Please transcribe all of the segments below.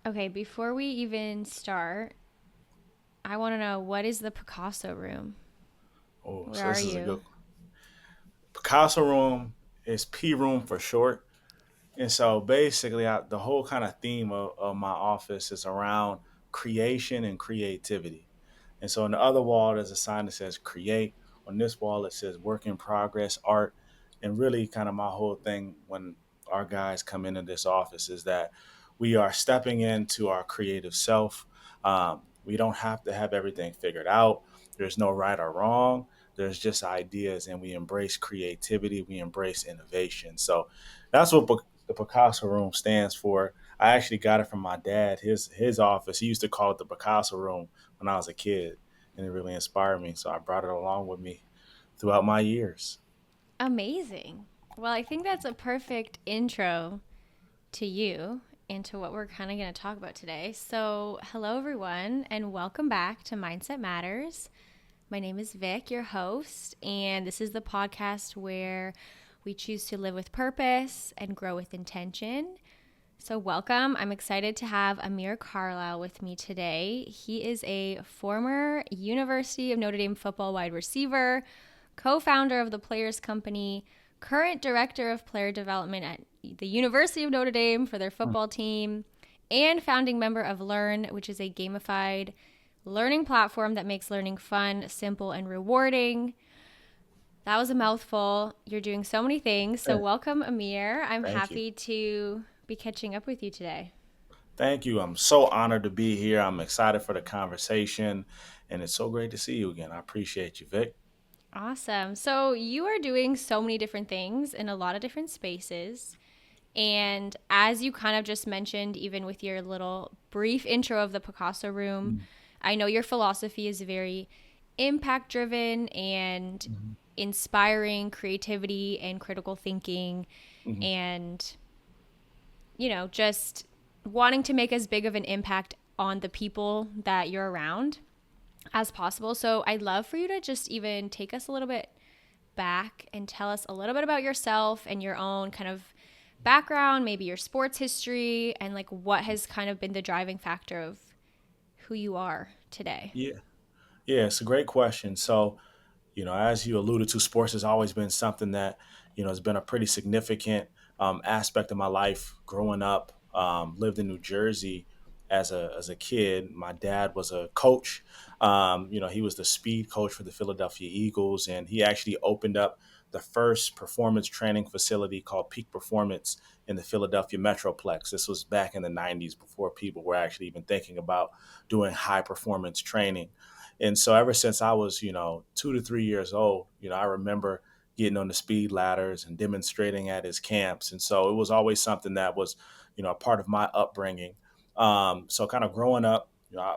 Okay, before we even start, I want to know what is the Picasso room? Oh, Where so are this is a you? good Picasso room is P room for short. And so basically, the whole kind of theme of my office is around creation and creativity. And so on the other wall, there's a sign that says create. On this wall, it says work in progress, art. And really, kind of my whole thing when our guys come into this office is that we are stepping into our creative self. We don't have to have everything figured out. There's no right or wrong. There's just ideas, and we embrace creativity. We embrace innovation. So that's what the Picasso Room stands for. I actually got it from my dad. His office. He used to call it the Picasso Room when I was a kid, and it really inspired me. So I brought it along with me throughout my years. Amazing. Well, I think that's a perfect intro to you and to what we're kind of going to talk about today. So, hello, everyone, and welcome back to Mindset Matters. My name is Vic, your host, and this is the podcast where we choose to live with purpose and grow with intention. So, welcome. I'm excited to have Amir Carlisle with me today. He is a former University of Notre Dame football wide receiver, co founder of the Players Company, current director of player development at the University of Notre Dame for their Hmm. football team, and founding member of Learn, which is a gamified learning platform that makes learning fun, simple, and rewarding. That was a mouthful. You're doing so many things. So, Yeah, welcome, Amir. I'm thank you. happy to be catching up with you today. Thank you. I'm so honored to be here. I'm excited for the conversation, and it's so great to see you again. I appreciate you, Vic. Awesome. So, you are doing so many different things in a lot of different spaces. And as you kind of just mentioned, even with your little brief intro of the Picasso room, I know your philosophy is very impact driven and Mm-hmm. inspiring creativity and critical thinking Hmm. and just wanting to make as big of an impact on the people that you're around as possible. So I'd love for you to just even take us a little bit back and tell us a little bit about yourself and your own kind of background, maybe your sports history, and like what has kind of been the driving factor of who you are today. Yeah, yeah, it's a great question. So, as you alluded to, sports has always been something that, has been a pretty significant aspect of my life growing up. Lived in New Jersey as a kid. My dad was a coach. He was the speed coach for the Philadelphia Eagles, and he actually opened up the first performance training facility called Peak Performance in the Philadelphia Metroplex. This was back in the 90s before people were actually even thinking about doing high performance training. And so ever since I was, 2 to 3 years old, I remember getting on the speed ladders and demonstrating at his camps. And so it was always something that was, a part of my upbringing. So kind of growing up,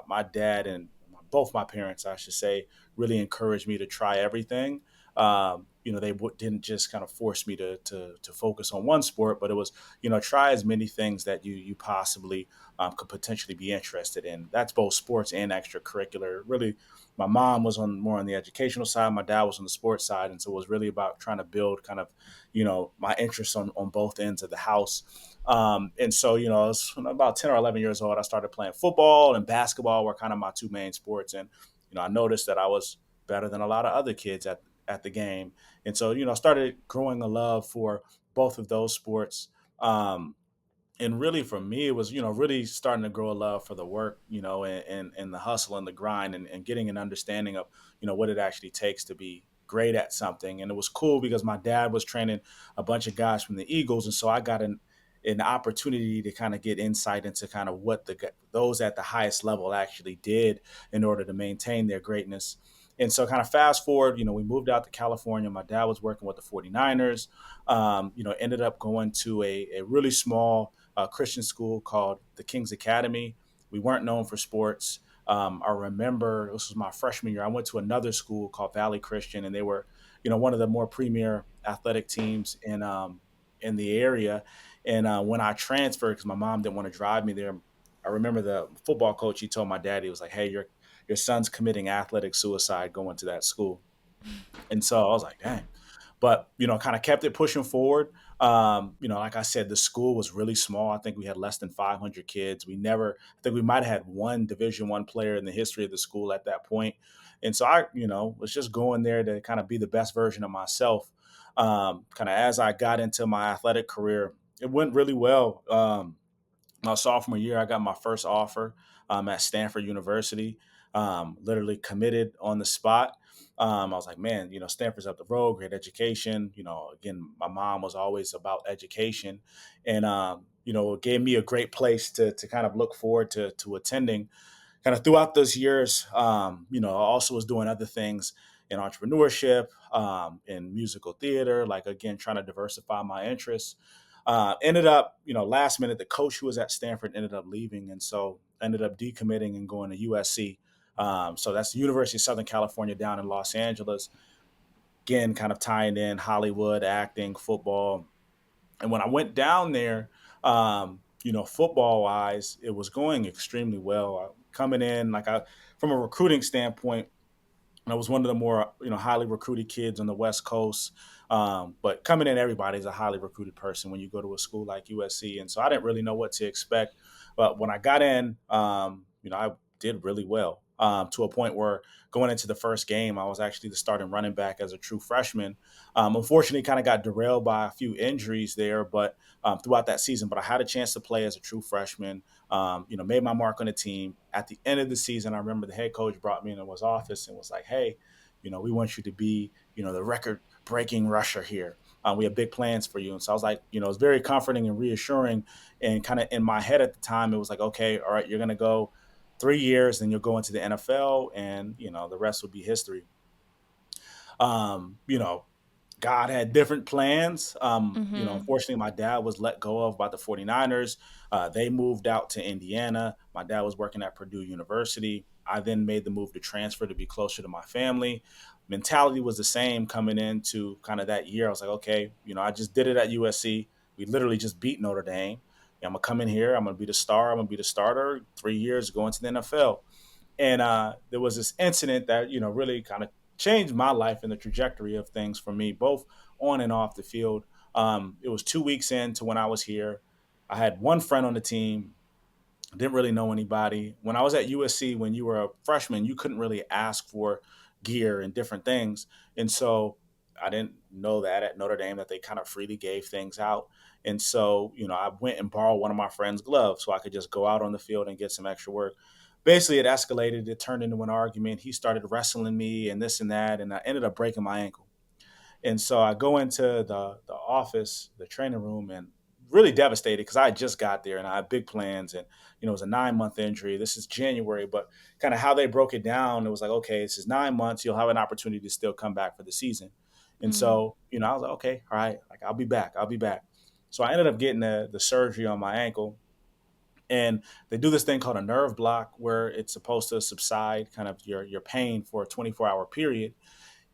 my dad and both my parents, I should say, really encouraged me to try everything. They didn't just kind of force me to focus on one sport, but it was, try as many things that you possibly could potentially be interested in. That's both sports and extracurricular. Really, my mom was on more on the educational side. My dad was on the sports side, and so it was really about trying to build kind of, my interests on both ends of the house. And so, I was about 10 or 11 years old. I started playing football and basketball were kind of my two main sports, and I noticed that I was better than a lot of other kids at the game, and so I started growing a love for both of those sports. And really for me it was really starting to grow a love for the work, and the hustle and the grind, and getting an understanding of what it actually takes to be great at something. And it was cool because my dad was training a bunch of guys from the Eagles, and so I got an opportunity to kind of get insight into kind of what those at the highest level actually did in order to maintain their greatness. And so kind of fast forward, we moved out to California. My dad was working with the 49ers. Ended up going to a really small Christian school called the King's Academy. We weren't known for sports. I remember this was my freshman year. I went to another school called Valley Christian, and they were, one of the more premier athletic teams in the area. And when I transferred, because my mom didn't want to drive me there, I remember the football coach. He told my dad, he was like, "Hey, your son's committing athletic suicide going to that school." And so I was like, "Dang." But kind of kept it pushing forward. Like I said, the school was really small. I think we had less than 500 kids. I think we might have had one Division I player in the history of the school at that point. And so I was just going there to kind of be the best version of myself. Kind of as I got into my athletic career, it went really well. My sophomore year, I got my first offer at Stanford University. Literally committed on the spot. I was like, man, Stanford's up the road, great education. Again, my mom was always about education, and it gave me a great place to kind of look forward to attending kind of throughout those years. I also was doing other things in entrepreneurship, in musical theater, like again, trying to diversify my interests. Ended up, last minute, the coach who was at Stanford ended up leaving. And so ended up decommitting and going to USC. So that's the University of Southern California down in Los Angeles. Again, kind of tying in Hollywood, acting, football. And when I went down there, football wise, it was going extremely well. Coming in, from a recruiting standpoint, I was one of the more highly recruited kids on the West Coast. But coming in, everybody's a highly recruited person when you go to a school like USC, and so I didn't really know what to expect. But when I got in, I did really well to a point where going into the first game, I was actually the starting running back as a true freshman. Unfortunately, kind of got derailed by a few injuries there, but throughout that season. But I had a chance to play as a true freshman. Made my mark on the team. At the end of the season, I remember the head coach brought me into his office and was like, "Hey, we want you to be, the record-breaking rusher here. We have big plans for you." And so I was like, it's very comforting and reassuring. And kind of in my head at the time, it was like, okay, all right, you're going to go 3 years, then you'll go into the NFL, and the rest will be history. Um, you know, God had different plans. Mm-hmm. Unfortunately, my dad was let go of by the 49ers. They moved out to Indiana. My dad was working at Purdue University. I then made the move to transfer to be closer to my family. Mentality was the same coming into kind of that year. I was like, okay, I just did it at USC. We literally just beat Notre Dame. I'm gonna come in here. I'm gonna be the star. I'm gonna be the starter. 3 years going to the NFL. And there was this incident that really kind of changed my life and the trajectory of things for me, both on and off the field. It was 2 weeks into when I was here. I had one friend on the team, didn't really know anybody. When I was at USC, when you were a freshman, you couldn't really ask for gear and different things. And so I didn't know that at Notre Dame that they kind of freely gave things out. And so, I went and borrowed one of my friend's gloves so I could just go out on the field and get some extra work. Basically, it escalated. It turned into an argument. He started wrestling me and this and that. And I ended up breaking my ankle. And so I go into the office, the training room, and really devastated because I just got there and I had big plans. And it was a 9 month injury. This is January, but kind of how they broke it down, it was like, okay, this is 9 months. You'll have an opportunity to still come back for the season. And Mm-hmm. so I was like, okay, all right, like I'll be back. I'll be back. So I ended up getting the surgery on my ankle, and they do this thing called a nerve block where it's supposed to subside kind of your pain for a 24-hour period.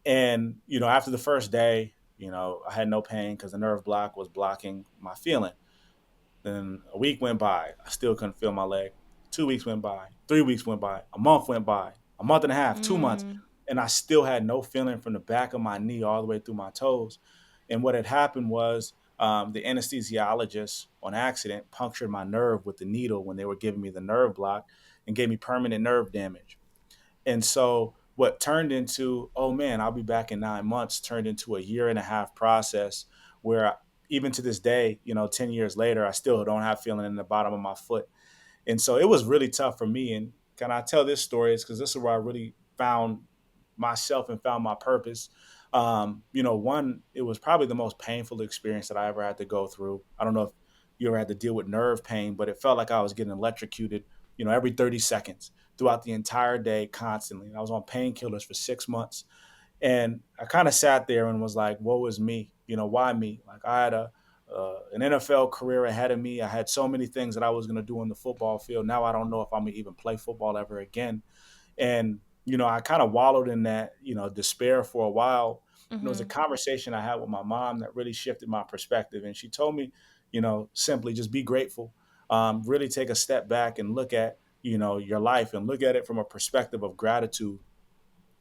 And, after the first day, I had no pain because the nerve block was blocking my feeling. Then a week went by. I still couldn't feel my leg. 2 weeks went by. 3 weeks went by. A month went by. A month and a half, 2 months. Mm. And I still had no feeling from the back of my knee all the way through my toes. And what had happened was the anesthesiologist on accident punctured my nerve with the needle when they were giving me the nerve block and gave me permanent nerve damage. And so what turned into, oh man, I'll be back in 9 months, turned into a year and a half process where even to this day, 10 years later, I still don't have feeling in the bottom of my foot. And so it was really tough for me. And can I tell this story? Is because this is where I really found myself and found my purpose. One, it was probably the most painful experience that I ever had to go through. I don't know if you ever had to deal with nerve pain, but it felt like I was getting electrocuted, every 30 seconds throughout the entire day, constantly. And I was on painkillers for 6 months. And I kind of sat there and was like, woe is me. Why me? Like I had an NFL career ahead of me. I had so many things that I was going to do on the football field. Now I don't know if I'm going to even play football ever again. And, I kind of wallowed in that, despair for a while. And it was a Mm-hmm. conversation I had with my mom that really shifted my perspective. And she told me, simply just be grateful. Really take a step back and look at, your life and look at it from a perspective of gratitude.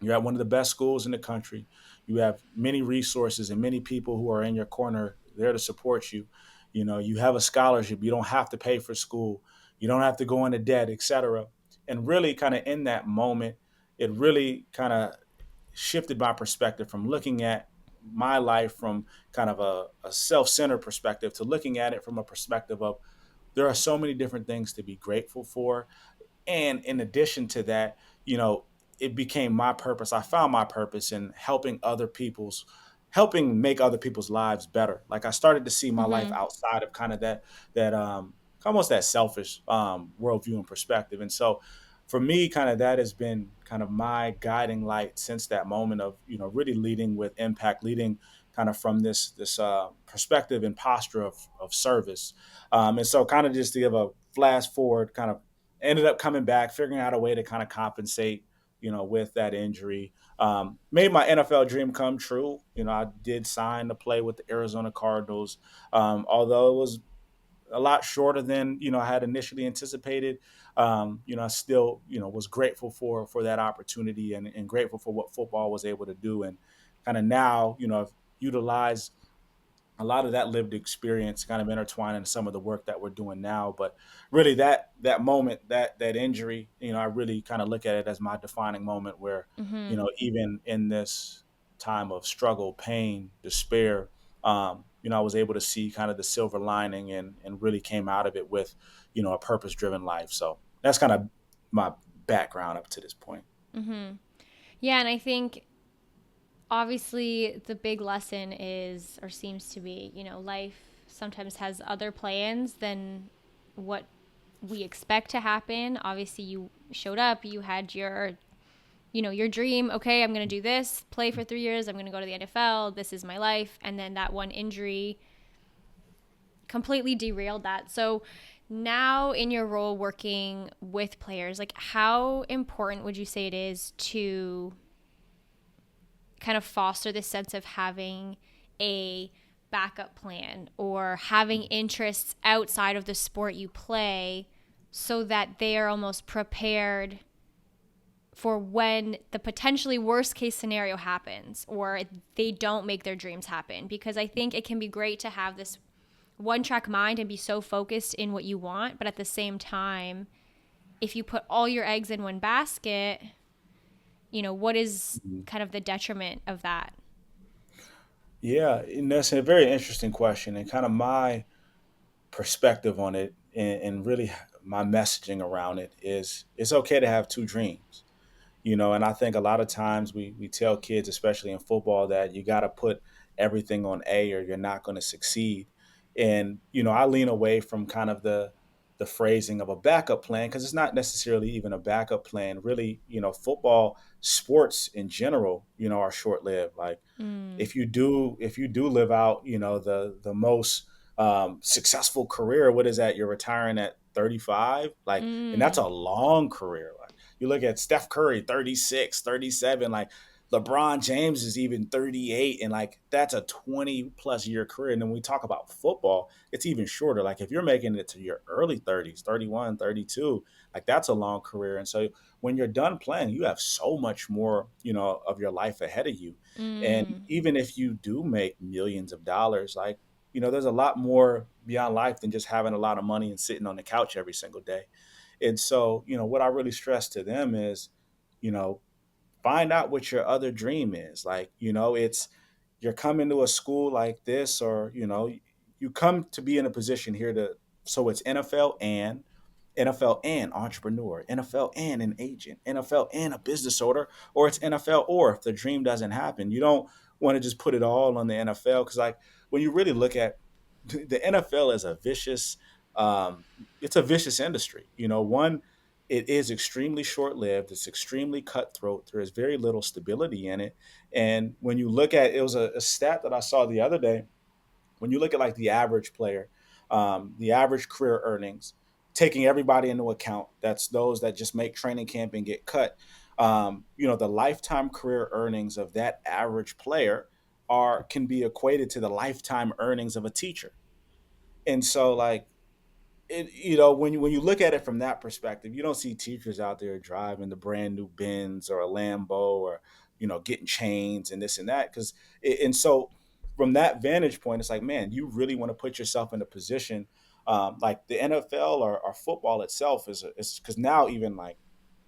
You're at one of the best schools in the country. You have many resources and many people who are in your corner there to support you. You have a scholarship. You don't have to pay for school. You don't have to go into debt, etc. And really, kind of in that moment, it really kind of shifted my perspective from looking at my life from kind of a self-centered perspective to looking at it from a perspective of there are so many different things to be grateful for. And in addition to that, it became my purpose. I found my purpose in helping make other people's lives better. Like I started to see my life Mm-hmm. outside of kind of that almost that selfish worldview and perspective. And so for me, kind of that has been kind of my guiding light since that moment of really leading with impact, leading kind of from this perspective and posture of service. And so kind of just to give a flash forward, kind of ended up coming back, figuring out a way to kind of compensate, with that injury. Made my NFL dream come true. I did sign to play with the Arizona Cardinals, although it was a lot shorter than I had initially anticipated. I still was grateful for that opportunity and grateful for what football was able to do, and kind of now I've utilized a lot of that lived experience kind of intertwined into some of the work that we're doing now. But really that moment, that injury, I really kind of look at it as my defining moment where, Mm-hmm. even in this time of struggle, pain, despair, I was able to see kind of the silver lining and really came out of it with, a purpose driven life. So that's kind of my background up to this point. Mm-hmm. Yeah, and I think obviously the big lesson is or seems to be, life sometimes has other plans than what we expect to happen. Obviously you showed up, you had your dream. Okay, I'm going to do this, play for 3 years, I'm going to go to the NFL, this is my life, and then that one injury completely derailed that. So now in your role working with players, like how important would you say it is to kind of foster this sense of having a backup plan or having interests outside of the sport you play so that they are almost prepared for when the potentially worst case scenario happens or they don't make their dreams happen? Because I think it can be great to have this one track mind and be so focused in what you want, but at the same time, if you put all your eggs in one basket, what is Mhm. kind of the detriment of that? Yeah, and that's a very interesting question, and kind of my perspective on it, and really my messaging around it is it's okay to have two dreams. And I think a lot of times we tell kids, especially in football, that you got to put everything on A or you're not going to succeed. And I lean away from kind of the phrasing of a backup plan because it's not necessarily even a backup plan. Really, football sports in general, are short lived. Like Mm, if you do live out the most successful career, what is that, you're retiring at 35, like, and that's mm, a long career. Like you look at Steph Curry, 36, 37, like LeBron James is even 38, and like that's a 20 plus year career. And then when we talk about football, it's even shorter. Like if you're making it to your early 30s, 31, 32, like that's a long career. And so when you're done playing, you have so much more of your life ahead of you. And mm, even if you do make millions of dollars, like, there's a lot more beyond life than just having a lot of money and sitting on the couch every single day. And so, what I really stress to them is, you know, find out what your other dream is. Like, it's you're coming to a school like this, or, you come to be in a position here so it's NFL and entrepreneur, NFL and an agent, NFL and a business owner, or it's NFL or if the dream doesn't happen. You don't want to just put it all on the NFL because, like, when you really look at the NFL is um, it's a vicious industry. One, it is extremely short lived. It's extremely cutthroat. There is very little stability in it. And when you look at it was a stat that I saw the other day, when you look at like the average player, the average career earnings, taking everybody into account, that's those that just make training camp and get cut. The lifetime career earnings of that average player can be equated to the lifetime earnings of a teacher. And so, like, when you look at it from that perspective, you don't see teachers out there driving the brand new Benz or a Lambo or getting chains and this and that. And so from that vantage point, it's like, man, you really want to put yourself in a position, like the NFL or football itself is because now even like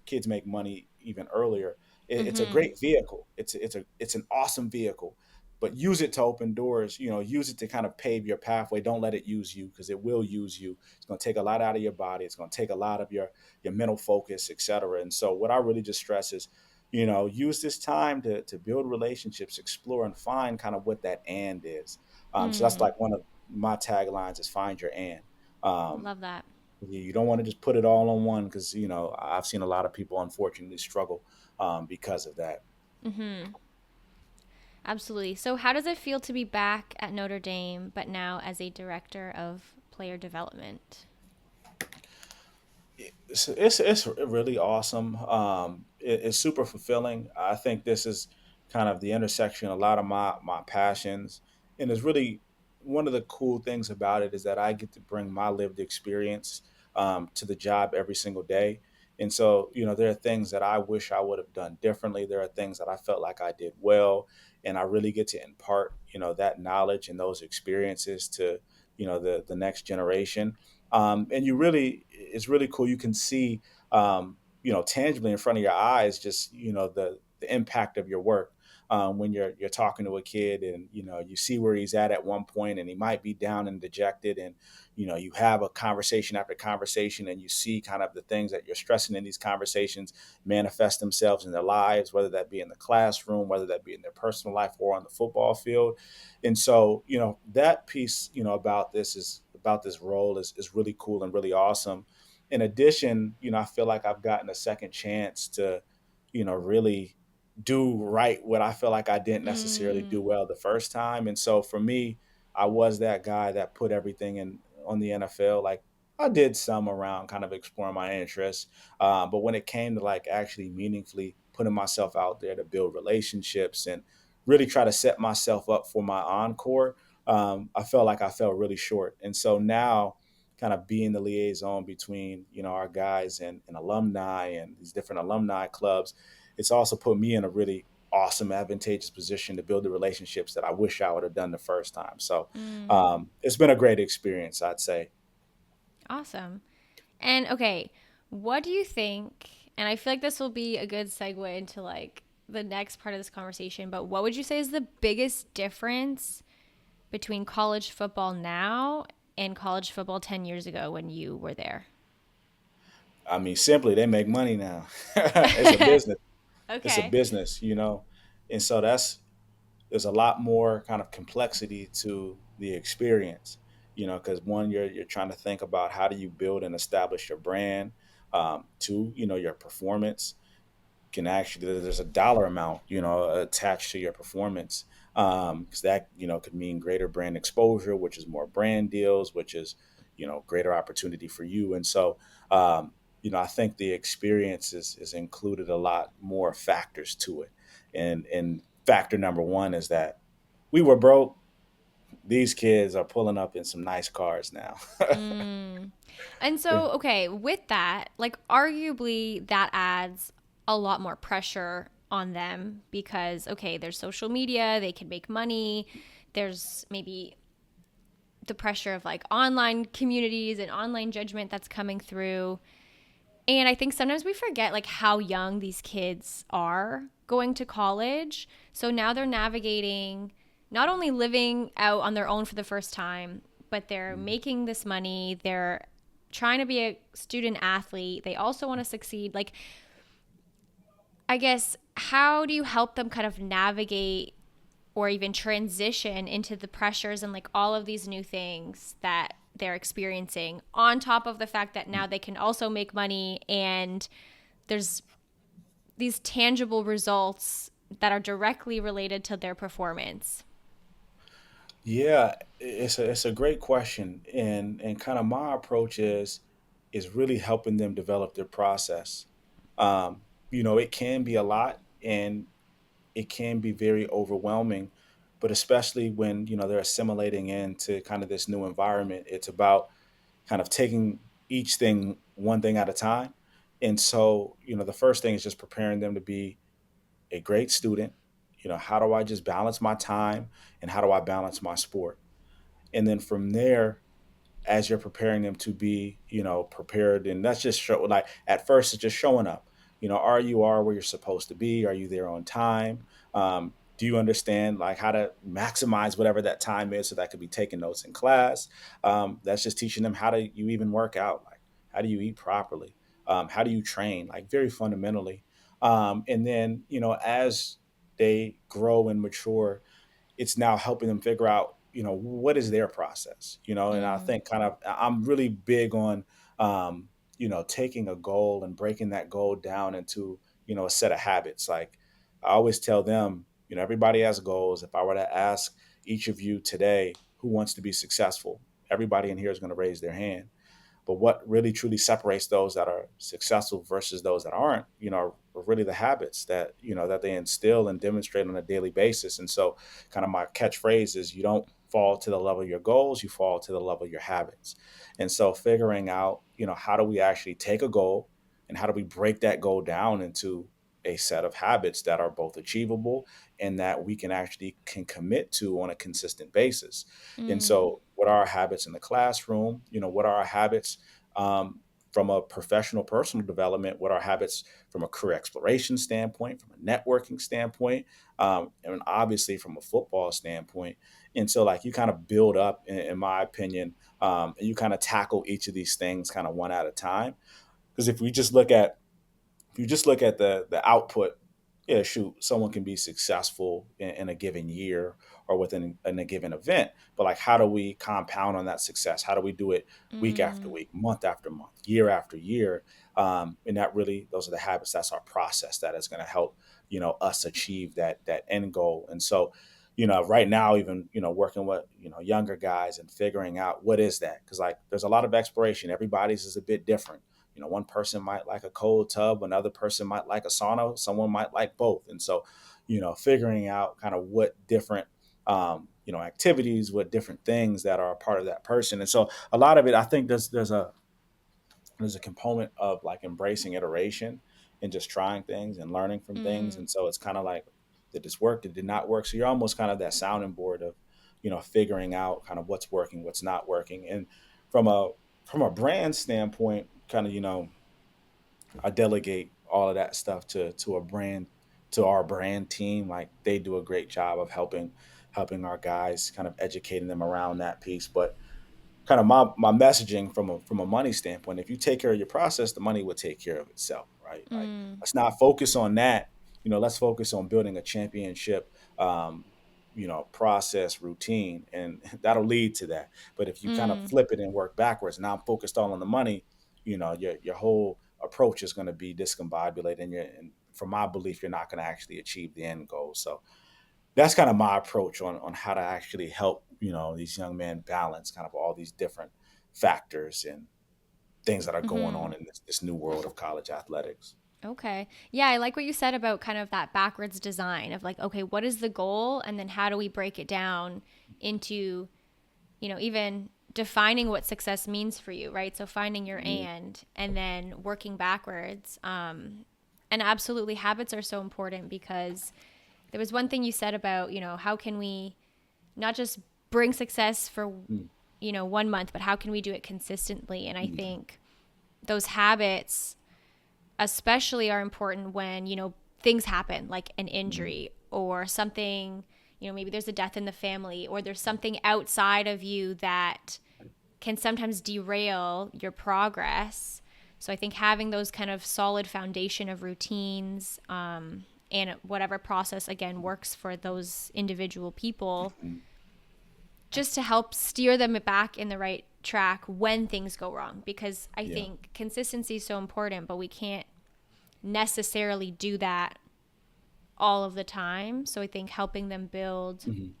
kids make money even earlier. It's a Mm-hmm. great vehicle. It's an awesome vehicle, but use it to open doors. Use it to kind of pave your pathway. Don't let it use you because it will use you. It's going to take a lot out of your body. It's going to take a lot of your mental focus, etc. And so, what I really just stress is, use this time to build relationships, explore, and find kind of what that and is. So that's Mm. like one of my taglines is find your and. Um, Love that. you don't want to just put it all on one because I've seen a lot of people unfortunately struggle because of that. Mm-hmm. Absolutely. So, how does it feel to be back at Notre Dame, but now as a director of player development? It's really awesome. It's super fulfilling. I think this is kind of the intersection of a lot of my passions, and it's really one of the cool things about it is that I get to bring my lived experience to the job every single day. And so, there are things that I wish I would have done differently. There are things that I felt like I did well, and I really get to impart, that knowledge and those experiences to, the next generation. And it's really cool. You can see, tangibly in front of your eyes, just the impact of your work. When you're talking to a kid, and you see where he's at one point, and he might be down and dejected, and you have a conversation after conversation, and you see kind of the things that you're stressing in these conversations manifest themselves in their lives, whether that be in the classroom, whether that be in their personal life or on the football field. And so, that piece, about this role is really cool and really awesome. In addition, I feel like I've gotten a second chance to, really do right what I feel like I didn't necessarily do Mm. well the first time. And so for me, I was that guy that put everything in on the NFL. Like I did some around kind of exploring my interests, but when it came to like actually meaningfully putting myself out there to build relationships and really try to set myself up for my encore, I felt like I fell really short. And so now, kind of being the liaison between our guys and alumni and these different alumni clubs, it's also put me in a really awesome, advantageous position to build the relationships that I wish I would have done the first time. So Mm. it's been a great experience, I'd say. Awesome. And okay, what do you think? And I feel like this will be a good segue into like the next part of this conversation, but what would you say is the biggest difference between college football now and college football 10 years ago when you were there? I mean, simply, they make money now. It's a business. It's a Okay. business, and so there's a lot more kind of complexity to the experience, because one, you're trying to think about how do you build and establish your brand. Two, your performance can actually, there's a dollar amount attached to your performance, because that could mean greater brand exposure, which is more brand deals, which is greater opportunity for you. And so I think the experience is included a lot more factors to it. And factor number one is that we were broke. These kids are pulling up in some nice cars now. Mm. And so, okay, with that, like arguably that adds a lot more pressure on them because, okay, there's social media, they can make money. There's maybe the pressure of like online communities and online judgment that's coming through. And I think sometimes we forget like how young these kids are going to college. So now they're navigating not only living out on their own for the first time, but they're making this money. They're trying to be a student athlete. They also want to succeed. Like, I guess, how do you help them kind of navigate or even transition into the pressures and like all of these new things that they're experiencing on top of the fact that now they can also make money and there's these tangible results that are directly related to their performance. Yeah, it's a great question, and kind of my approach is really helping them develop their process. It can be a lot, and it can be very overwhelming, but especially when they're assimilating into kind of this new environment, it's about kind of taking each thing one thing at a time. And so the first thing is just preparing them to be a great student, how do I just balance my time and how do I balance my sport? And then from there, as you're preparing them to be, prepared. And that's just show like at first it's just showing up. Are where you're supposed to be? Are you there on time? Do you understand like how to maximize whatever that time is so that could be taking notes in class? That's just teaching them how do you even work out? Like how do you eat properly? How do you train? Like very fundamentally. And then, as they grow and mature, it's now helping them figure out, what is their process, and I Mm, think I'm really big on, taking a goal and breaking that goal down into, a set of habits. Like I always tell them, everybody has goals. If I were to ask each of you today who wants to be successful, everybody in here is going to raise their hand. But what really truly separates those that are successful versus those that aren't, are really the habits that, that they instill and demonstrate on a daily basis. And so kind of my catchphrase is you don't fall to the level of your goals, you fall to the level of your habits. And so figuring out, how do we actually take a goal and how do we break that goal down into a set of habits that are both achievable and that we can commit to on a consistent basis. And mm, so, what are our habits in the classroom? What are our habits um, from a professional, personal development? What are our habits from a career exploration standpoint, from a networking standpoint, and obviously from a football standpoint? And so, like, you kind of build up, in my opinion, and you kind of tackle each of these things kind of one at a time. Because if you just look at the output, yeah, shoot, someone can be successful in a given year or in a given event. But like, how do we compound on that success? How do we do it week after mm, week, month after month, year after year? And that really, those are the habits. That's our process that is going to help us achieve that end goal. And so, right now, even working with younger guys and figuring out what is that, because like there's a lot of exploration. Everybody's is a bit different. One person might like a cold tub, another person might like a sauna, someone might like both. And so, figuring out kind of what different, activities, what different things that are a part of that person. And so, a lot of it, I think there's a component of like embracing iteration and just trying things and learning from things. mm, And so, it's kind of like, did this work? Did it not work? So you're almost kind of that sounding board of, figuring out kind of what's working, what's not working. And from a from a brand standpoint, kind of, I delegate all of that stuff to our brand team. Like they do a great job of helping our guys, kind of educating them around that piece. But kind of my messaging from a money standpoint, if you take care of your process, the money will take care of itself, right? Like mm, let's not focus on that. Let's focus on building a championship process routine, and that'll lead to that. But if you kind of mm. flip it and work backwards, now I'm focused all on the money, your whole approach is going to be discombobulated, and from my belief, you're not going to actually achieve the end goal. So that's kind of my approach on how to actually help these young men balance kind of all these different factors and things that are going Mm-hmm. on in this new world of college athletics. Okay. Yeah, I like what you said about kind of that backwards design of like, okay, what is the goal? And then how do we break it down into, even defining what success means for you, right? So finding your Yeah. and then working backwards. And absolutely, habits are so important because there was one thing you said about, how can we not just bring success for, Mm, 1 month, but how can we do it consistently? And I mm, think those habits especially are important when, things happen like an mm, injury or something, maybe there's a death in the family or there's something outside of you that can sometimes derail your progress. So I think having those kind of solid foundation of routines, and whatever process again works for those individual people, mm. just to help steer them back in the right track when things go wrong, because I Yeah. think consistency is so important, but we can't necessarily do that all of the time. So I think helping them build Mhm.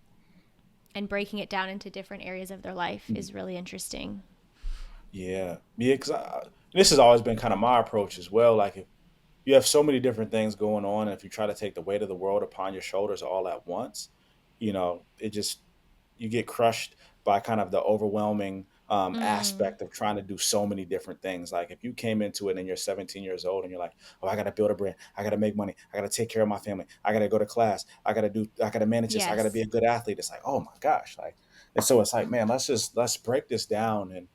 and breaking it down into different areas of their life Mm. is really interesting. Yeah. Yeah. Because this has always been kind of my approach as well. Like if you have so many different things going on, and if you try to take the weight of the world upon your shoulders all at once, it just you get crushed by kind of the overwhelming Mm. aspect of trying to do so many different things. Like if you came into it and you're 17 years old and you're like, oh, I got to build a brand, I got to make money, I got to take care of my family, I got to go to class, I got to manage this, I got to be Yes. a good athlete. It's like, oh my gosh, like, and so it's like, man, let's break this down and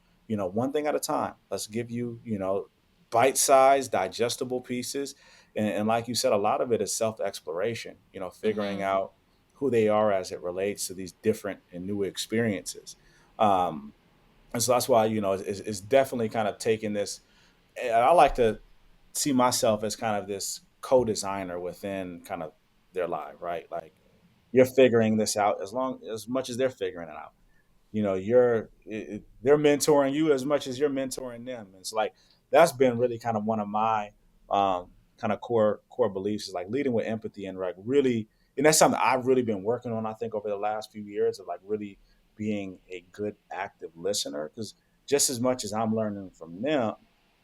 one thing at a time. Let's give you bite-sized, digestible pieces, and like you said, a lot of it is self-exploration. Figuring Mm-hmm. out who they are as it relates to these different and new experiences. Um, and so that's why it's definitely kind of taking this. And I like to see myself as kind of this co-designer within kind of their life, right? Like you're figuring this out as much as they're figuring it out. They're mentoring you as much as you're mentoring them. It's like that's been really kind of one of my kind of core beliefs is like leading with empathy and like really, and that's something I've really been working on. I think over the last few years of like really being a good active listener because just as much as I'm learning from them,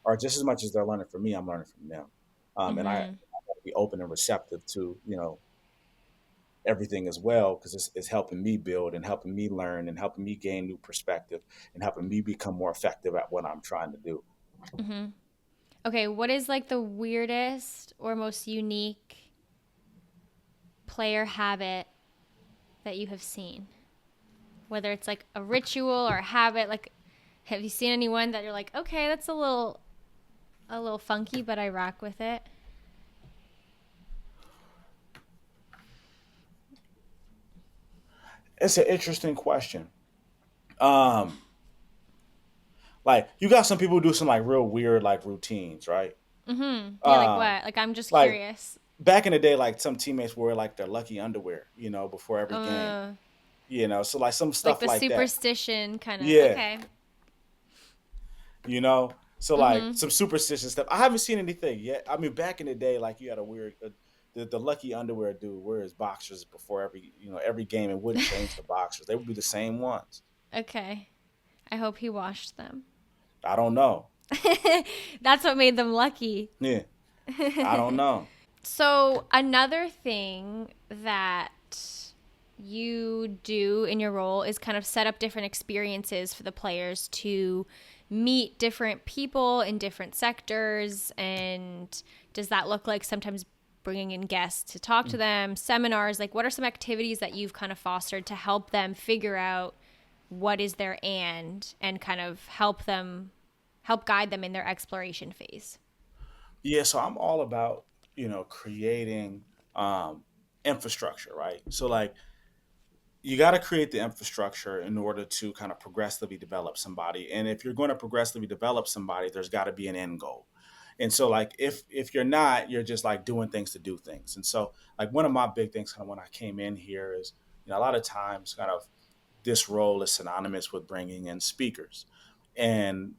or just as much as they're learning from me, I'm learning from them. And I Mm-hmm. got to be open and receptive to everything as well because it's helping me build and helping me learn and helping me gain new perspective and helping me become more effective at what I'm trying to do. Mm-hmm. Okay, what is like the weirdest or most unique player habit that you have seen? Whether it's like a ritual or a habit, like have you seen anyone that you're like, okay, that's a little funky, but I rock with it? It's an interesting question. Um, like you got some people who do some like real weird like routines, right? Mm-hmm. Yeah, like Um, what? Like I'm just like curious. back in the day, like some teammates wear like their lucky underwear, before every game, Uh, so like some like stuff the like that. superstition kind of. Yeah, Okay. So like Mm-hmm. some superstitious stuff. I haven't seen anything yet. I mean, back in the day, like you had a weird, the lucky underwear dude wear his boxers before every game and wouldn't change the boxers. They would be the same ones. Okay. I hope he washed them. I don't know. That's what made them lucky. Yeah, I don't know. So, another thing that you do in your role is kind of set up different experiences for the players to meet different people in different sectors. And does that look like sometimes bringing in guests to talk to them, seminars? Like, what are some activities that you've kind of fostered to help them figure out what is their and kind of help guide them in their exploration phase? Yeah, so I'm all about creating um, infrastructure, right? So like you got to create the infrastructure in order to kind of progressively develop somebody. And if you're going to progressively develop somebody, there's got to be an end goal. And so like if you're not, you're just like doing things to do things. And so like one of my big things kind of when I came in here is a lot of times kind of this role is synonymous with bringing in speakers. And,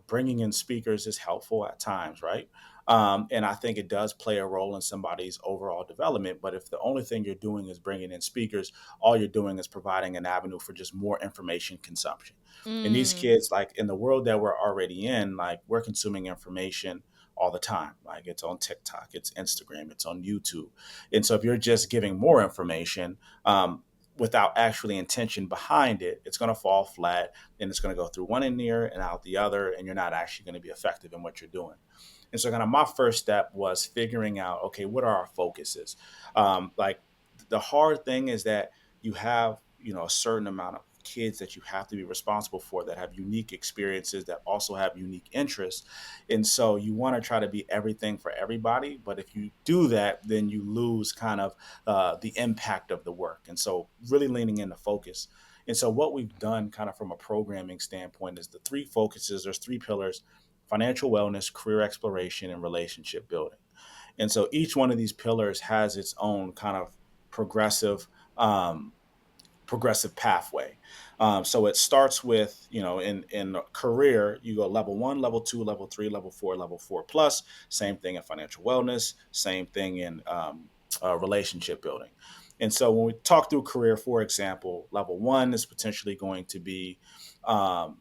bringing in speakers is helpful at times, right? And I think it does play a role in somebody's overall development. But if the only thing you're doing is bringing in speakers, all you're doing is providing an avenue for just more information consumption. And these Mm. kids, like in the world that we're already in, like we're consuming information all the time. Like it's on TikTok, it's Instagram, it's on YouTube. And so if you're just giving more information, without actually intention behind it, it's going to fall flat and it's going to go through one ear and out the other, and you're not actually going to be effective in what you're doing. And so, kind of, my first step was figuring out, okay, what are our focuses? Like, the hard thing is that you have, a certain amount of kids that you have to be responsible for that have unique experiences that also have unique interests. And so, you want to try to be everything for everybody. But if you do that, then you lose kind of the impact of the work. And so, really leaning into focus. And so, what we've done, kind of from a programming standpoint, is the three focuses. There's three pillars: financial wellness, career exploration, and relationship building. And so each one of these pillars has its own kind of progressive um, progressive pathway. So it starts with, in career, you go level one, level two, level three, level four plus. Same thing in financial wellness. Same thing in relationship building. And so when we talk through career, for example, level one is potentially going to be um,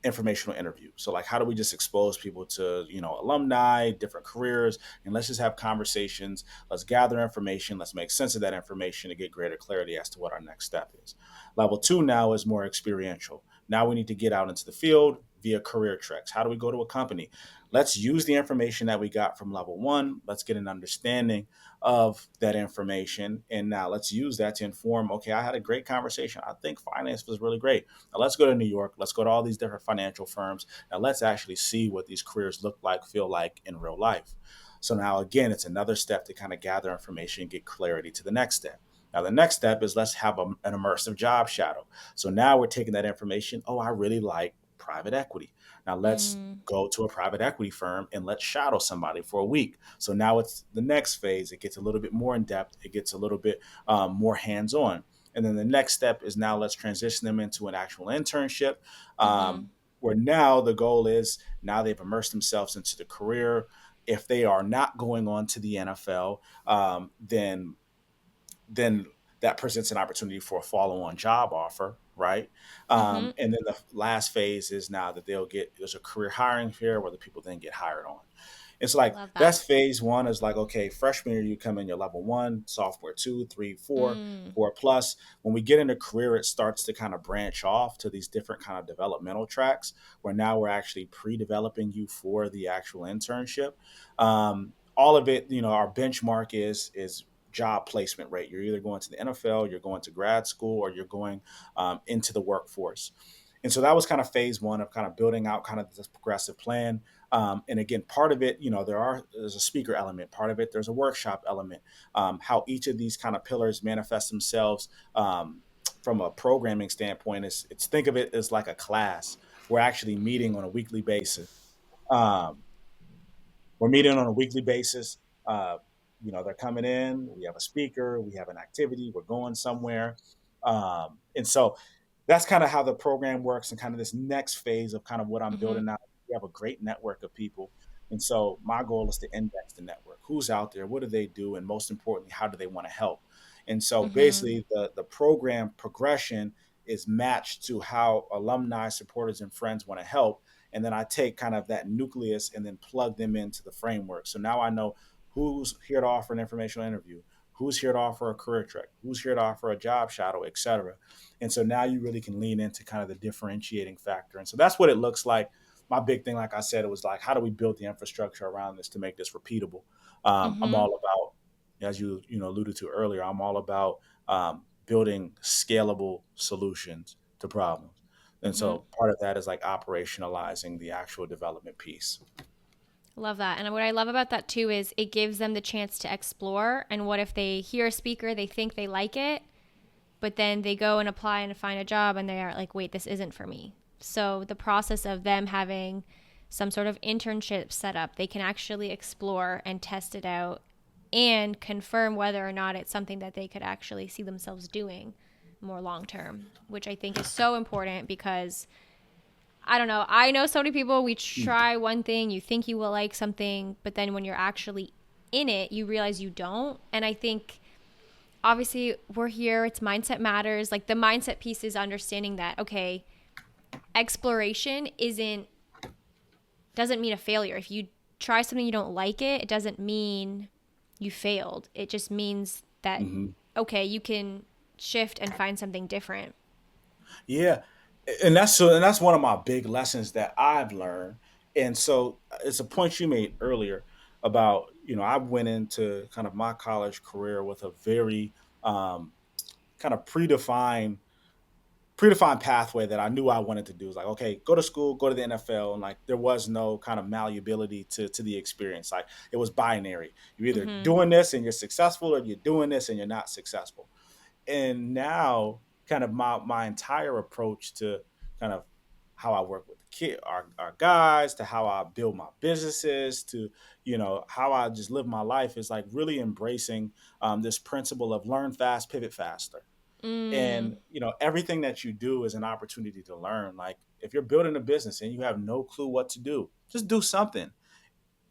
informational interview. So like how do we just expose people to, alumni, different careers, and let's just have conversations. Let's gather information. Let's make sense of that information to get greater clarity as to what our next step is. Level two now is more experiential. Now we need to get out into the field via career treks. How do we go to a company? Let's use the information that we got from level one. Let's get an understanding of that information. And now let's use that to inform, okay, I had a great conversation. I think finance was really great. Now let's go to New York. Let's go to all these different financial firms. Now let's actually see what these careers look like, feel like in real life. So now again, it's another step to kind of gather information and get clarity to the next step. Now, the next step is let's have an immersive job shadow. So now we're taking that information. Oh, I really like private equity. Now let's Mm. go to a private equity firm and let's shadow somebody for a week. So now it's the next phase. It gets a little bit more in depth. It gets a little bit more hands on. And then the next step is now let's transition them into an actual internship. Mm-hmm. Where now the goal is now they've immersed themselves into the career. If they are not going on to the NFL, then that presents an opportunity for a follow-on job offer, right? Mm-hmm. And then the last phase is now that there's a career hiring fair where the people then get hired on. It's like Love that. that's phase one is like, okay, freshman year, you come in your level one, sophomore two, three, four, Mm. 4 plus. When we get into career, it starts to kind of branch off to these different kind of developmental tracks where now we're actually pre-developing you for the actual internship. All of it, our benchmark is job placement rate. You're either going to the NFL, you're going to grad school, or you're going into the workforce. And so that was kind of phase one of kind of building out kind of this progressive plan. And again, part of it, there's a speaker element. Part of it, there's a workshop element. How each of these kind of pillars manifest themselves from a programming standpoint is it's think of it as like a class. We're actually meeting on a weekly basis. Um, we're meeting on a weekly basis. Uh, they're coming in. We have a speaker. We have an activity. We're going somewhere, and so that's kind of how the program works. And kind of this next phase of kind of what I'm Mm-hmm. building out. We have a great network of people, and so my goal is to index the network. Who's out there? What do they do? And most importantly, how do they want to help? And so Mm-hmm. basically, the program progression is matched to how alumni, supporters, and friends want to help, and then I take kind of that nucleus and then plug them into the framework. So now I know who's here to offer an informational interview, who's here to offer a career trek, who's here to offer a job shadow, et cetera. And so now you really can lean into kind of the differentiating factor. And so that's what it looks like. My big thing, like I said, it was like, how do we build the infrastructure around this to make this repeatable? I'm Mm-hmm. all about, as you alluded to earlier, I'm all about building scalable solutions to problems. And Mm-hmm. so part of that is like operationalizing the actual development piece. Love that. And what I love about that too is it gives them the chance to explore. And what if they hear a speaker, they think they like it, but then they go and apply and find a job and they are like, wait, this isn't for me. So the process of them having some sort of internship set up, they can actually explore and test it out and confirm whether or not it's something that they could actually see themselves doing more long term, which I think is so important because I don't know. I know so many people, we Mm. try one thing, you think you will like something, but then when you're actually in it, you realize you don't. And I think obviously we're here, it's mindset matters. Like the mindset piece is understanding that, okay, exploration doesn't mean a failure. If you try something you don't like it doesn't mean you failed. It just means that, Hmm. okay, you can shift and find something different. Yeah, and that's one of my big lessons that I've learned. And so it's a point you made earlier about I went into kind of my college career with a very kind of predefined pathway that I knew I wanted to do. It was like, okay, go to school, go to the NFL, and like there was no kind of malleability to the experience. Like it was binary. You're either Mm-hmm. doing this and you're successful, or you're doing this and you're not successful. And now kind of my entire approach to kind of how I work with the kid our guys, to how I build my businesses, to how I just live my life is like really embracing this principle of learn fast, pivot faster. Mm. And everything that you do is an opportunity to learn. Like if you're building a business and you have no clue what to do, just do something,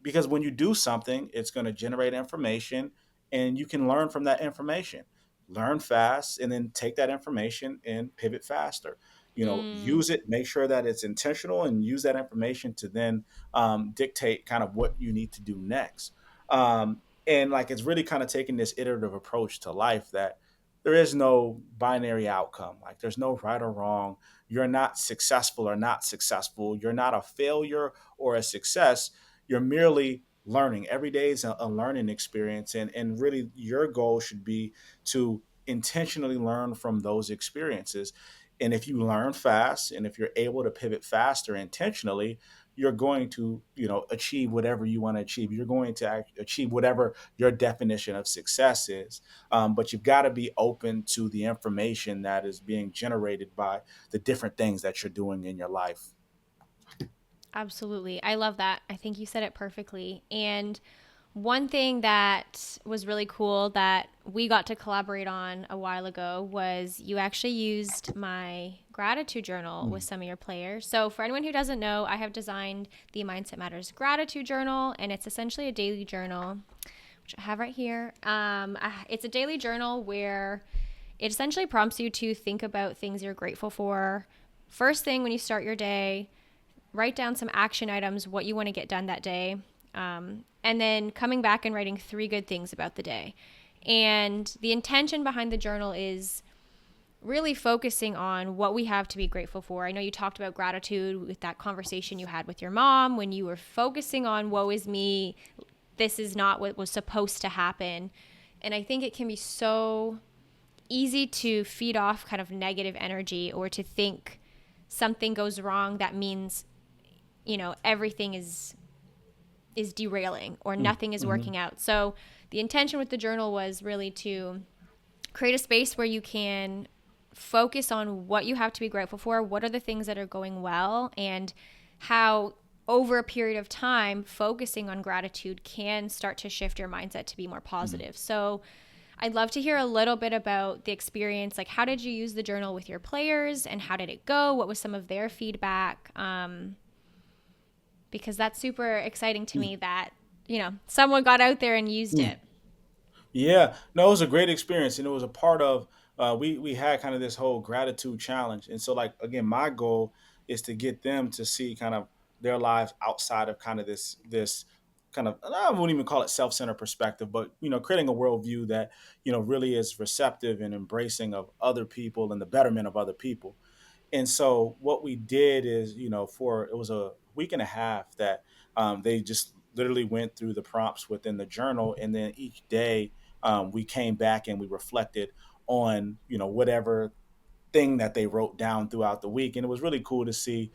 because when you do something, it's going to generate information and you can learn from that information. Learn fast and then take that information and pivot faster. Mm. Use it, make sure that it's intentional, and use that information to then dictate kind of what you need to do next. And like it's really kind of taking this iterative approach to life that there is no binary outcome. Like there's no right or wrong. you're not successful or not successful. You're not a failure or a success. You're merely learning. Every day is a learning experience. And really, your goal should be to intentionally learn from those experiences. And if you learn fast and if you're able to pivot faster intentionally, you're going to, achieve whatever you want to achieve. You're going to achieve whatever your definition of success is. But you've got to be open to the information that is being generated by the different things that you're doing in your life. Absolutely. I love that. I think you said it perfectly. And one thing that was really cool that we got to collaborate on a while ago was you actually used my gratitude journal with Mm. some of your players. So, for anyone who doesn't know, I have designed the Mindset Matters gratitude journal, and it's essentially a daily journal, which I have right here. It's a daily journal where it essentially prompts you to think about things you're grateful for. First thing when you start your day, write down some action items, what you want to get done that day, and then coming back and writing 3 good things about the day. And the intention behind the journal is really focusing on what we have to be grateful for. I know you talked about gratitude with that conversation you had with your mom when you were focusing on woe is me, this is not what was supposed to happen. And I think it can be so easy to feed off kind of negative energy or to think something goes wrong that means everything is derailing or nothing is Mm-hmm. working out. So the intention with the journal was really to create a space where you can focus on what you have to be grateful for, what are the things that are going well, and how over a period of time focusing on gratitude can start to shift your mindset to be more Mm-hmm. positive. So I'd love to hear a little bit about the experience. Like, how did you use the journal with your players and how did it go? What was some of their feedback? Because that's super exciting to me that, someone got out there and used Mm-hmm. it. Yeah, no, it was a great experience, and it was a part of. We had kind of this whole gratitude challenge, and so like again, my goal is to get them to see kind of their lives outside of kind of this kind of, I wouldn't even call it self-centered perspective, but creating a worldview that really is receptive and embracing of other people and the betterment of other people. And so what we did is, for it was a week and a half that they just literally went through the prompts within the journal, and then each day we came back and we reflected on whatever thing that they wrote down throughout the week. And it was really cool to see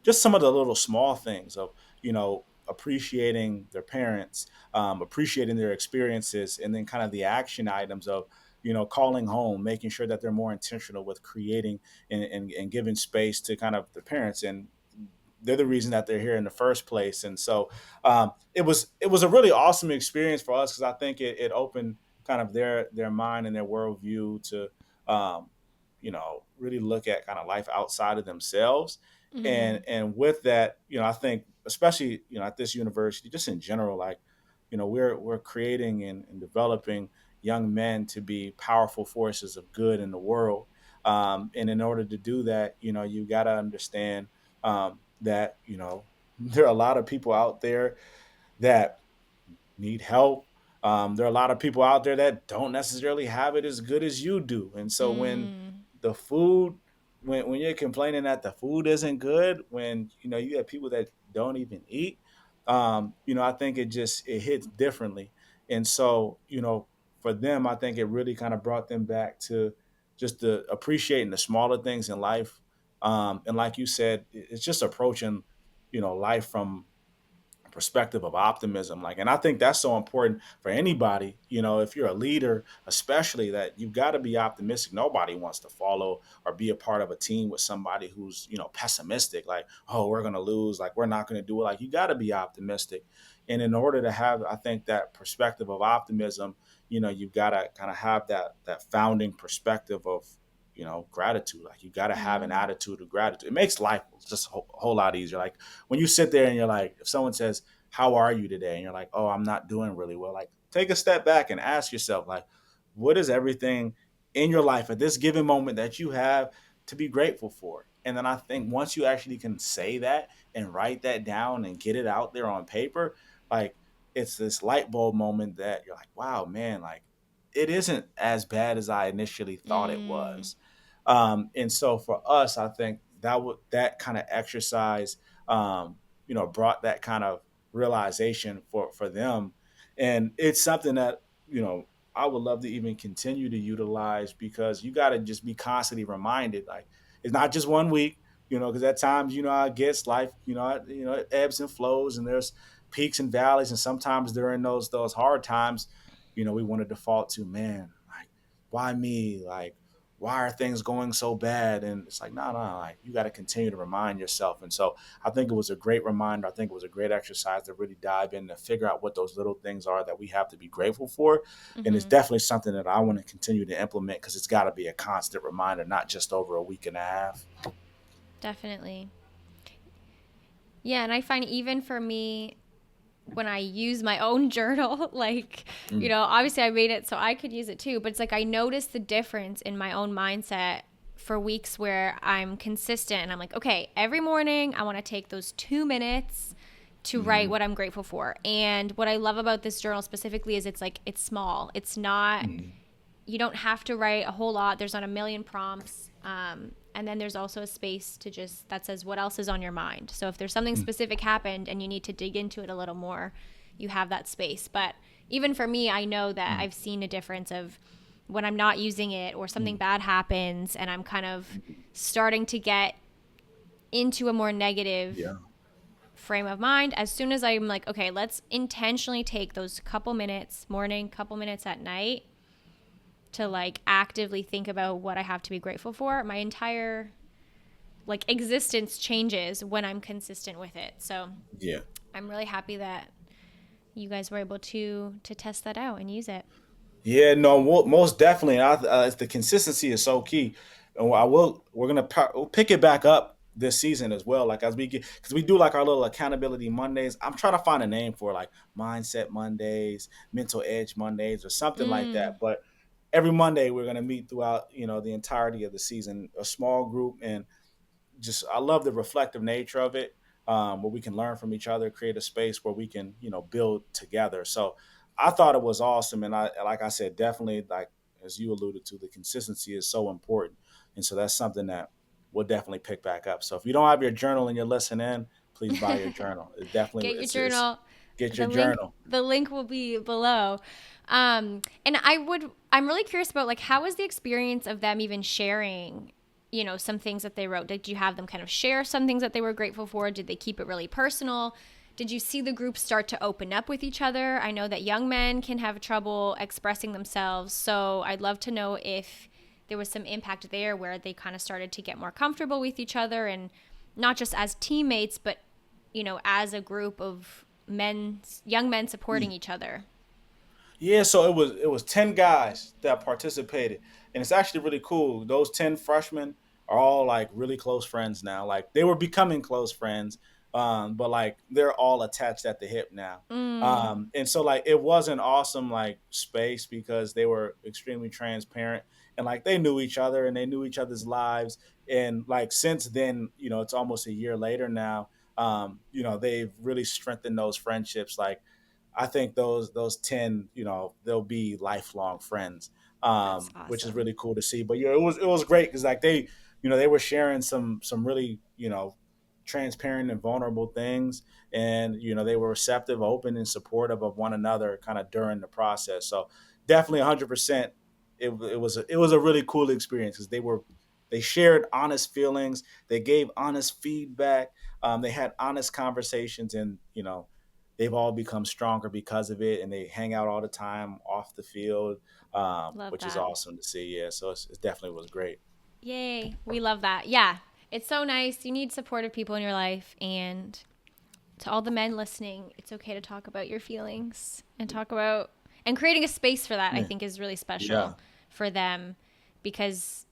just some of the little small things of appreciating their parents, appreciating their experiences, and then kind of the action items of calling home, making sure that they're more intentional with creating and giving space to kind of the parents. And they're the reason that they're here in the first place. And so it was a really awesome experience for us because I think it opened kind of their mind and their worldview to really look at kind of life outside of themselves. and Mm-hmm. and with that, I think especially at this university, just in general, like we're creating and developing young men to be powerful forces of good in the world. And in order to do that, you got to understand that there are a lot of people out there that need help. There are a lot of people out there that don't necessarily have it as good as you do. And so when Mm. the food, when you're complaining that the food isn't good, when you have people that don't even eat, I think it hits differently. And so for them, I think it really kind of brought them back to just the appreciating the smaller things in life. And like you said, it's just approaching life from perspective of optimism. Like, and I think that's so important for anybody, if you're a leader especially, that you've got to be optimistic. Nobody wants to follow or be a part of a team with somebody who's pessimistic, like, oh, we're going to lose, like we're not going to do it. Like, you got to be optimistic. And in order to have, I think, that perspective of optimism, you've got to kind of have that founding perspective of gratitude. Like, you got to have an Mm. attitude of gratitude. It makes life just a whole lot easier. Like, when you sit there and you're like, if someone says, how are you today? And you're like, oh, I'm not doing really well. Like, take a step back and ask yourself, like, what is everything in your life at this given moment that you have to be grateful for? And then I think once you actually can say that and write that down and get it out there on paper, like, it's this light bulb moment that you're like, wow, man, like, it isn't as bad as I initially thought it Mm. was. And so for us, I think that kind of exercise, brought that kind of realization for them, and it's something that I would love to even continue to utilize because you got to just be constantly reminded, like it's not just 1 week, because at times how it gets life, it ebbs and flows, and there's peaks and valleys, and sometimes during those hard times, we want to default to, man, like why me, like why are things going so bad? And it's like, no, like you got to continue to remind yourself. And so I think it was a great reminder. I think it was a great exercise to really dive in to figure out what those little things are that we have to be grateful for. And it's Mm-hmm. definitely something that I want to continue to implement because it's got to be a constant reminder, not just over a week and a half. Definitely. Yeah, and I find even for me, when I use my own journal, like, Mm, obviously I made it so I could use it too, but it's like I notice the difference in my own mindset for weeks where I'm consistent and I'm like, okay, every morning I want to take those 2 minutes to write mm, what I'm grateful for. And what I love about this journal specifically is it's like, it's small. It's not, mm, you don't have to write a whole lot. There's not a million prompts. And then there's also a space to just that says what else is on your mind. So if there's something mm, specific happened and you need to dig into it a little more, you have that space. But even for me, I know that mm, I've seen a difference of when I'm not using it or something mm, bad happens and I'm kind of mm. starting to get into a more negative Yeah. frame of mind. As soon as I'm like, okay, let's intentionally take those couple minutes morning, couple minutes at night to like actively think about what I have to be grateful for, my entire like existence changes when I'm consistent with it. So Yeah. I'm really happy that you guys were able to test that out and use it. Yeah, no, most definitely. The consistency is so key, and I will. We'll pick it back up this season as well. Like as we get, because we do like our little accountability Mondays. I'm trying to find a name for like mindset Mondays, mental edge Mondays, or something like Mm, that. But every Monday we're gonna meet throughout the entirety of the season, a small group, and just I love the reflective nature of it, where we can learn from each other, create a space where we can build together. So I thought it was awesome, and I like I said, definitely like as you alluded to, the consistency is so important, and so that's something that we'll definitely pick back up. So if you don't have your journal and you're listening in, please buy your journal. It definitely get your it's journal. get your The link journal. the link will be below. And I'm really curious about like how was the experience of them even sharing, some things that they wrote. Did you have them kind of share some things that they were grateful for? Did they keep it really personal? Did you see the group start to open up with each other? I know that young men can have trouble expressing themselves, so I'd love to know if there was some impact there where they kind of started to get more comfortable with each other and not just as teammates, but as a group of men, young men supporting each other. Yeah, so it was 10 guys that participated. And it's actually really cool. Those 10 freshmen are all like really close friends now. Like they were becoming close friends. But like they're all attached at the hip now. Mm, And so like it was an awesome like space because they were extremely transparent and like they knew each other and they knew each other's lives. And like since then, it's almost a year later now. They've really strengthened those friendships. Like I think those 10, they'll be lifelong friends, that's which is awesome. really cool to see. But yeah, it was great because like they were sharing some really transparent and vulnerable things, and they were receptive, open, and supportive of one another, kind of during the process. So definitely 100%. It was a really cool experience because they shared honest feelings, they gave honest feedback, they had honest conversations, and they've all become stronger because of it, and they hang out all the time off the field, Love which is that. awesome to see. Yeah, so it definitely was great. Yay. We love that. Yeah. It's so nice. You need supportive people in your life. And to all the men listening, it's okay to talk about your feelings and talk about, and creating a space for that, I Yeah, think, is really yeah, special for them because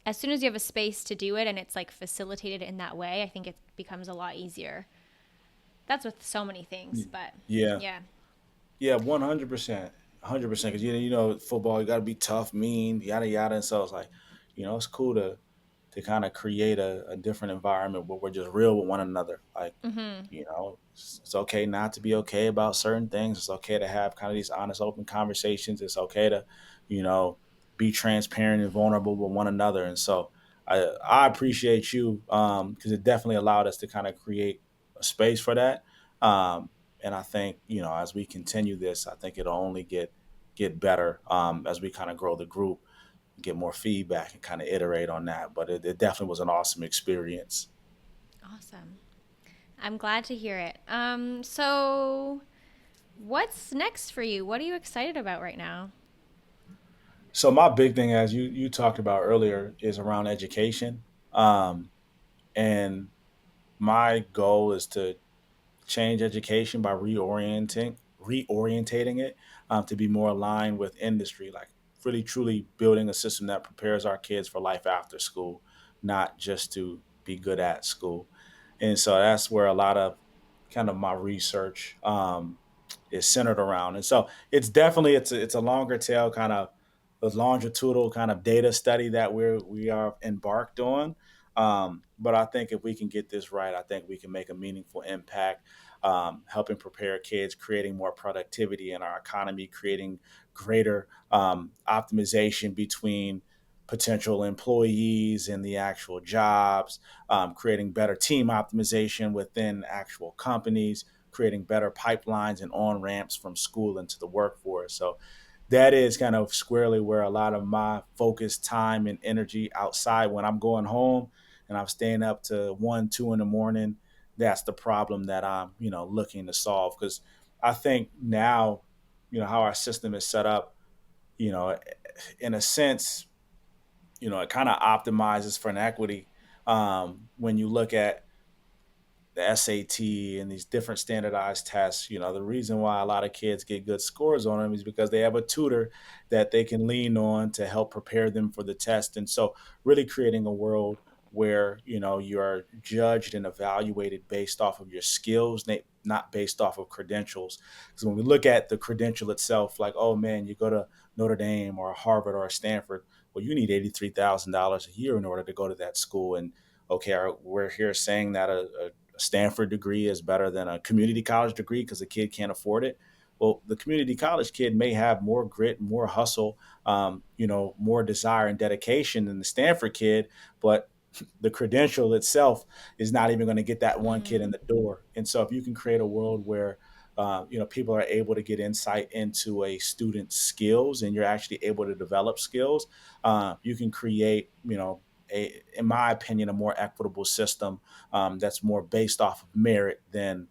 as soon as you have a space to do it and it's like facilitated in that way, I think it becomes a lot easier. That's with so many things, but yeah, yeah. yeah. 100%, 100%. Because football, you got to be tough, mean, yada yada. And so it's like, it's cool to kind of create a different environment where we're just real with one another. Like, Mm-hmm. it's okay not to be okay about certain things. It's okay to have kind of these honest, open conversations. It's okay to, you know, be transparent and vulnerable with one another. And so I appreciate you because it definitely allowed us to kind of create a space for that. Um, and I think as we continue this, I think it'll only get better as we kind of grow the group, get more feedback, and kind of iterate on that. But it definitely was an awesome experience. Awesome. I'm glad to hear it. So what's next for you? What are you excited about right now? So my big thing, as you talked about earlier, is around education. And my goal is to change education by reorientating it to be more aligned with industry, like really truly building a system that prepares our kids for life after school, not just to be good at school. And so that's where a lot of kind of my research is centered around. And so it's a longer tail kind of a longitudinal kind of data study that we are embarked on. But I think if we can get this right, I think we can make a meaningful impact, helping prepare kids, creating more productivity in our economy, creating greater optimization between potential employees and the actual jobs, creating better team optimization within actual companies, creating better pipelines and on ramps from school into the workforce. So that is kind of squarely where a lot of my focus, time, and energy outside when I'm going home and I'm staying up to 1, 2 in the morning. That's the problem that I'm, looking to solve. Because I think now, how our system is set up, you know, in a sense, it kind of optimizes for inequity. When you look at the SAT and these different standardized tests, the reason why a lot of kids get good scores on them is because they have a tutor that they can lean on to help prepare them for the test. And so really creating a world where, you're judged and evaluated based off of your skills, not based off of credentials. Because when we look at the credential itself, like, oh man, you go to Notre Dame or Harvard or Stanford, well, you need $83,000 a year in order to go to that school. And okay, we're here saying that a Stanford degree is better than a community college degree because the kid can't afford it. Well, the community college kid may have more grit, more hustle, more desire and dedication than the Stanford kid, but the credential itself is not even going to get that one kid in Mm-hmm. the door. And so, if you can create a world where people are able to get insight into a student's skills, and you're actually able to develop skills, you can create, in my opinion, a more equitable system that's more based off of merit than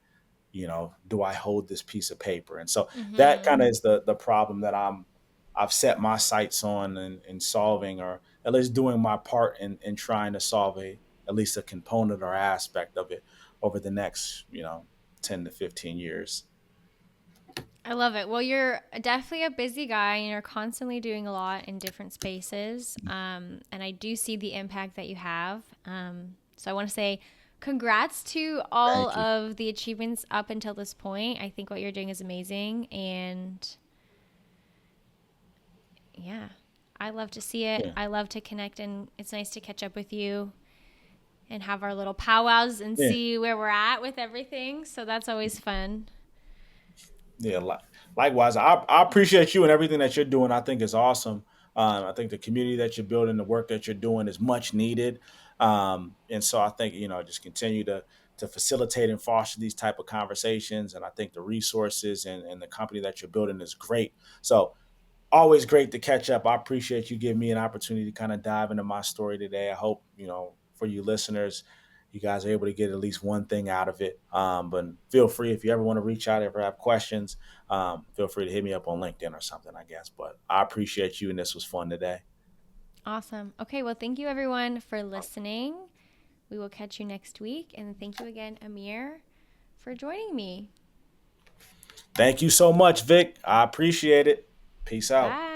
do I hold this piece of paper? And so that Mm-hmm. kind of is the problem that I've set my sights on in solving, or at least doing my part in trying to solve at least a component or aspect of it over the next 10 to 15 years. I love it. Well, you're definitely a busy guy and you're constantly doing a lot in different spaces. And I do see the impact that you have. So I want to say congrats to all Thank you. of the achievements up until this point. I think what you're doing is amazing. And yeah, I love to see it. Yeah. I love to connect, and it's nice to catch up with you and have our little powwows and Yeah. see where we're at with everything. So that's always fun. Yeah, likewise. I appreciate you and everything that you're doing. I think is awesome. I think the community that you're building, the work that you're doing, is much needed. And so I think just continue to facilitate and foster these type of conversations. And I think the resources and the company that you're building is great. So always great to catch up. I appreciate you giving me an opportunity to kind of dive into my story today. I hope, for you listeners, you guys are able to get at least one thing out of it. But feel free if you ever want to reach out, ever have questions, feel free to hit me up on LinkedIn or something, I guess. But I appreciate you, and this was fun today. Awesome. Okay, well, thank you everyone for listening. We will catch you next week. And thank you again, Amir, for joining me. Thank you so much, Vic. I appreciate it. Peace out. Bye.